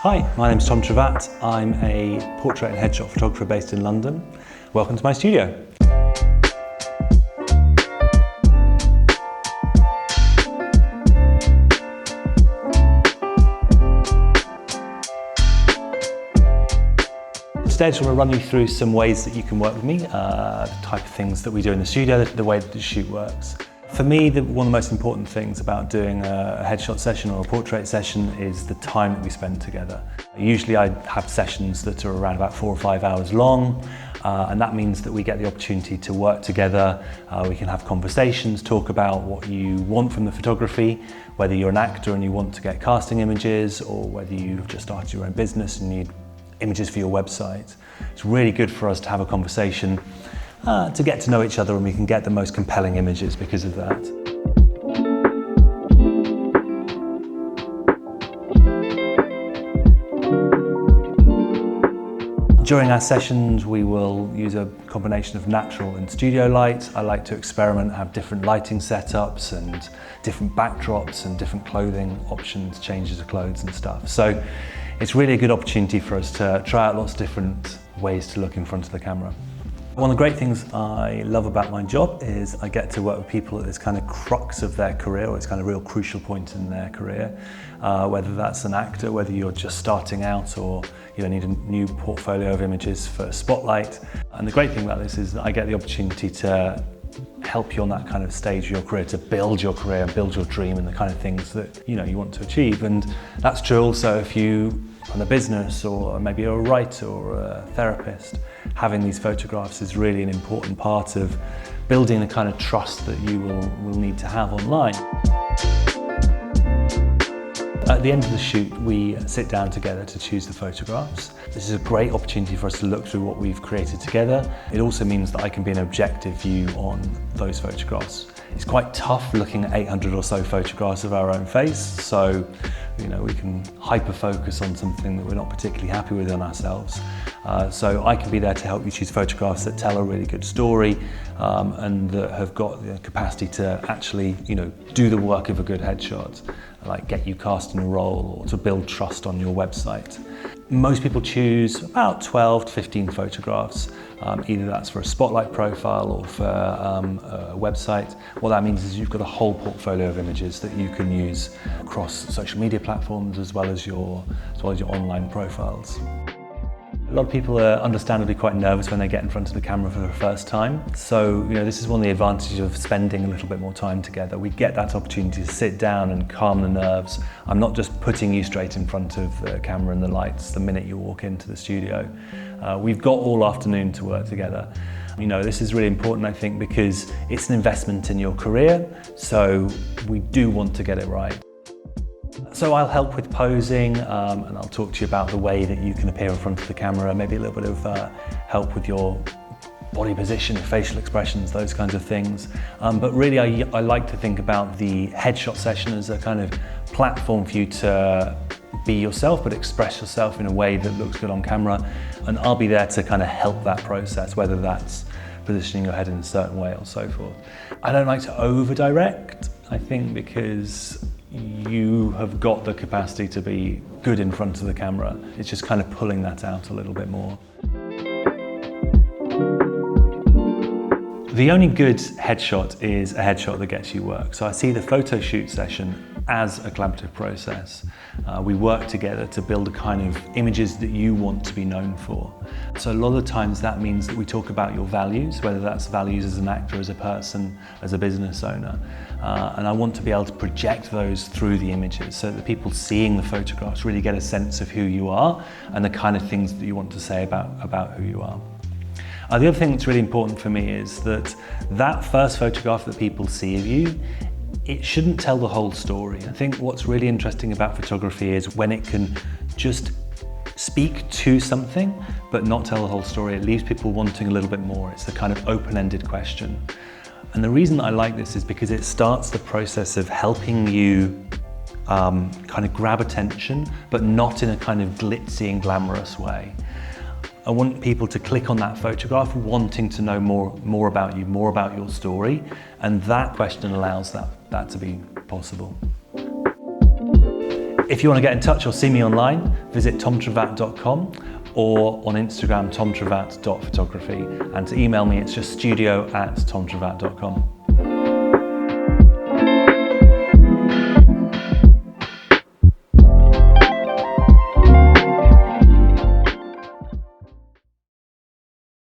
Hi, my name's Tom Travatt. I'm a portrait and headshot photographer based in London. Welcome to my studio. Today I just want to run you through some ways that you can work with me, the type of things that we do in the studio, the way that the shoot works. For me, one of the most important things about doing a headshot session or a portrait session is the time that we spend together. Usually I have sessions that are around about 4 or 5 hours long, and that means that we get the opportunity to work together. We can have conversations, talk about what you want from the photography, whether you're an actor and you want to get casting images, or whether you've just started your own business and need images for your website. It's really good for us to have a conversation to get to know each other, and we can get the most compelling images because of that. During our sessions, we will use a combination of natural and studio light. I like to experiment, have different lighting setups and different backdrops and different clothing options, changes of clothes and stuff. So it's really a good opportunity for us to try out lots of different ways to look in front of the camera. One of the great things I love about my job is I get to work with people at this kind of crux of their career, or this kind of real crucial point in their career, whether that's an actor, whether you're just starting out, or you need a new portfolio of images for a spotlight. And the great thing about this is that I get the opportunity to help you on that kind of stage of your career, to build your career and build your dream and the kind of things that you want to achieve. And that's true also if you run a business, or maybe you're a writer or a therapist. Having these photographs is really an important part of building the kind of trust that you will need to have online. At the end of the shoot, we sit down together to choose the photographs. This is a great opportunity for us to look through what we've created together. It also means that I can be an objective view on those photographs. It's quite tough looking at 800 or so photographs of our own face, so we can hyper-focus on something that we're not particularly happy with on ourselves. So I can be there to help you choose photographs that tell a really good story and that have got the capacity to actually do the work of a good headshot, like get you cast in a role or to build trust on your website. Most people choose about 12 to 15 photographs. Either that's for a spotlight profile or for a website. What that means is you've got a whole portfolio of images that you can use across social media platforms as well as your online profiles. A lot of people are understandably quite nervous when they get in front of the camera for the first time. So, this is one of the advantages of spending a little bit more time together. We get that opportunity to sit down and calm the nerves. I'm not just putting you straight in front of the camera and the lights the minute you walk into the studio. We've got all afternoon to work together. This is really important, I think, because it's an investment in your career, so we do want to get it right. So I'll help with posing, and I'll talk to you about the way that you can appear in front of the camera, maybe a little bit of help with your body position, facial expressions, those kinds of things. But really I like to think about the headshot session as a kind of platform for you to be yourself, but express yourself in a way that looks good on camera. And I'll be there to kind of help that process, whether that's positioning your head in a certain way or so forth. I don't like to over-direct, I think, because you have got the capacity to be good in front of the camera. It's just kind of pulling that out a little bit more. The only good headshot is a headshot that gets you work. So I see the photo shoot session as a collaborative process. We work together to build a kind of images that you want to be known for. So a lot of the times that means that we talk about your values, whether that's values as an actor, as a person, as a business owner. And I want to be able to project those through the images so that people seeing the photographs really get a sense of who you are and the kind of things that you want to say about who you are. The other thing that's really important for me is that first photograph that people see of you, it shouldn't tell the whole story. I think what's really interesting about photography is when it can just speak to something but not tell the whole story. It leaves people wanting a little bit more. It's a kind of open-ended question. And the reason I like this is because it starts the process of helping you kind of grab attention, but not in a kind of glitzy and glamorous way. I want people to click on that photograph wanting to know more about you, more about your story, and that question allows that to be possible. If you want to get in touch or see me online, visit tomtravat.com or on Instagram tomtravat.photography, and to email me it's just studio@tomtravat.com.